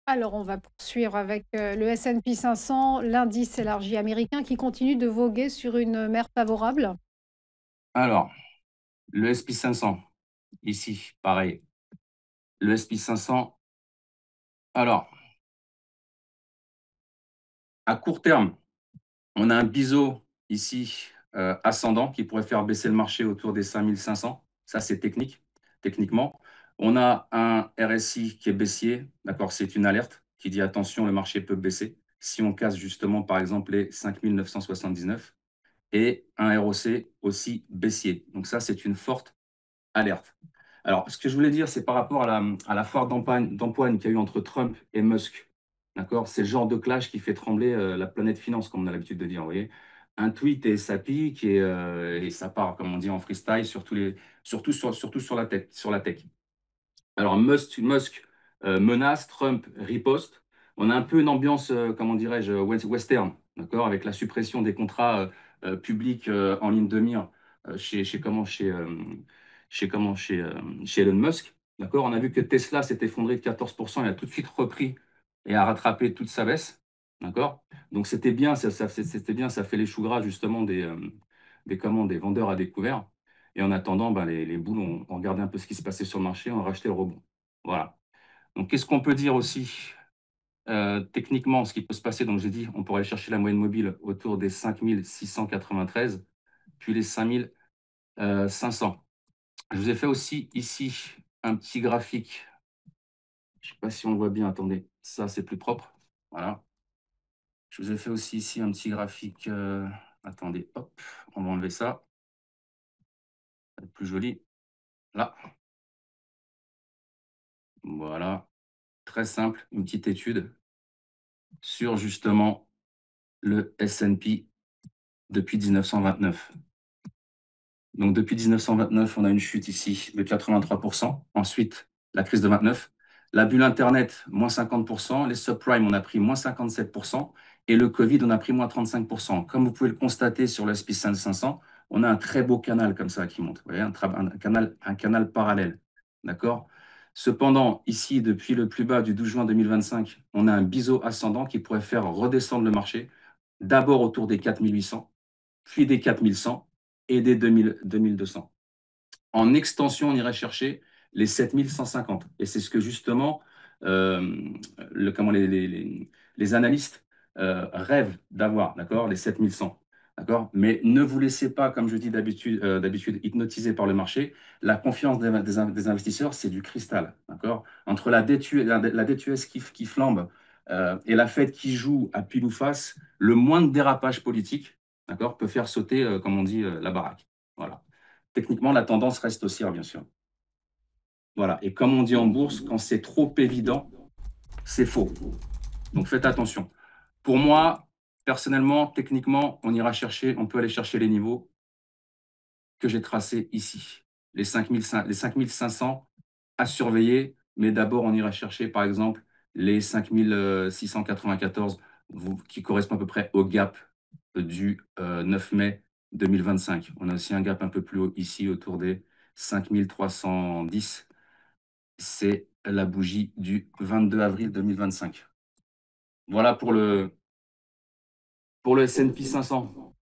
Alors, on va poursuivre avec le S&P 500, l'indice élargi américain qui continue de voguer sur une mer favorable. Alors, le SP 500, ici, pareil. Le SP 500, alors, à court terme, on a un biseau ici ascendant qui pourrait faire baisser le marché autour des 5500. Ça, c'est techniquement. On a un RSI qui est baissier, d'accord, c'est une alerte qui dit attention, le marché peut baisser. Si on casse justement, par exemple, les 5979 et un ROC aussi baissier. Donc ça, c'est une forte alerte. Alors, ce que je voulais dire, c'est par rapport à la foire d'empoigne qu'il y a eu entre Trump et Musk. D'accord? C'est le genre de clash qui fait trembler la planète finance, comme on a l'habitude de dire. Vous voyez? Un tweet et ça pique et ça part, comme on dit en freestyle, surtout sur la tech, sur la tech. Alors, Musk menace, Trump riposte. On a un peu une ambiance, comment dirais-je, western, d'accord, avec la suppression des contrats publics en ligne de mire chez Elon Musk, d'accord. On a vu que Tesla s'est effondré de 14%, il a tout de suite repris et a rattrapé toute sa baisse, d'accord. Donc c'était bien, c'était bien, ça fait les choux gras justement des vendeurs à découvert. Et en attendant, ben, les boules ont regardé un peu ce qui se passait sur le marché, ont racheté le rebond. Voilà. Donc, qu'est-ce qu'on peut dire aussi techniquement, ce qui peut se passer? Donc, j'ai dit, on pourrait aller chercher la moyenne mobile autour des 5693, puis les 5500. Je vous ai fait aussi ici un petit graphique. Je ne sais pas si on le voit bien. Attendez, ça, c'est plus propre. Voilà. Je vous ai fait aussi ici un petit graphique. Attendez, hop, on va enlever ça. Ça va être plus joli. Là, voilà. Très simple, une petite étude sur justement le S&P depuis 1929. Donc depuis 1929, on a une chute ici de 83%. Ensuite, la crise de 29. La bulle Internet, moins 50%. Les subprimes, on a pris moins 57%. Et le Covid, on a pris moins 35%. Comme vous pouvez le constater sur le S&P 500, on a un très beau canal comme ça qui monte. Vous voyez, un canal parallèle. D'accord? Cependant, ici, depuis le plus bas du 12 juin 2025, on a un biseau ascendant qui pourrait faire redescendre le marché, d'abord autour des 4800, puis des 4100 et des 2200. En extension, on irait chercher les 7150. Et c'est ce que justement euh, comment les analystes rêvent d'avoir, d'accord, les 7100. D'accord. Mais ne vous laissez pas, comme je dis d'habitude, hypnotiser par le marché. La confiance des investisseurs, c'est du cristal. D'accord. Entre la dette US qui flambe et la Fed qui joue à pile ou face, le moindre dérapage politique, d'accord, peut faire sauter, comme on dit, la baraque. Voilà. Techniquement, la tendance reste haussière, bien sûr. Voilà. Et comme on dit en bourse, quand c'est trop évident, c'est faux. Donc faites attention. Pour moi, personnellement, techniquement, on peut aller chercher les niveaux que j'ai tracés ici. Les 5500 à surveiller, mais d'abord, on ira chercher, par exemple, les 5694 qui correspondent à peu près au gap du 9 mai 2025. On a aussi un gap un peu plus haut ici, autour des 5310. C'est la bougie du 22 avril 2025. Voilà pour le S&P 500.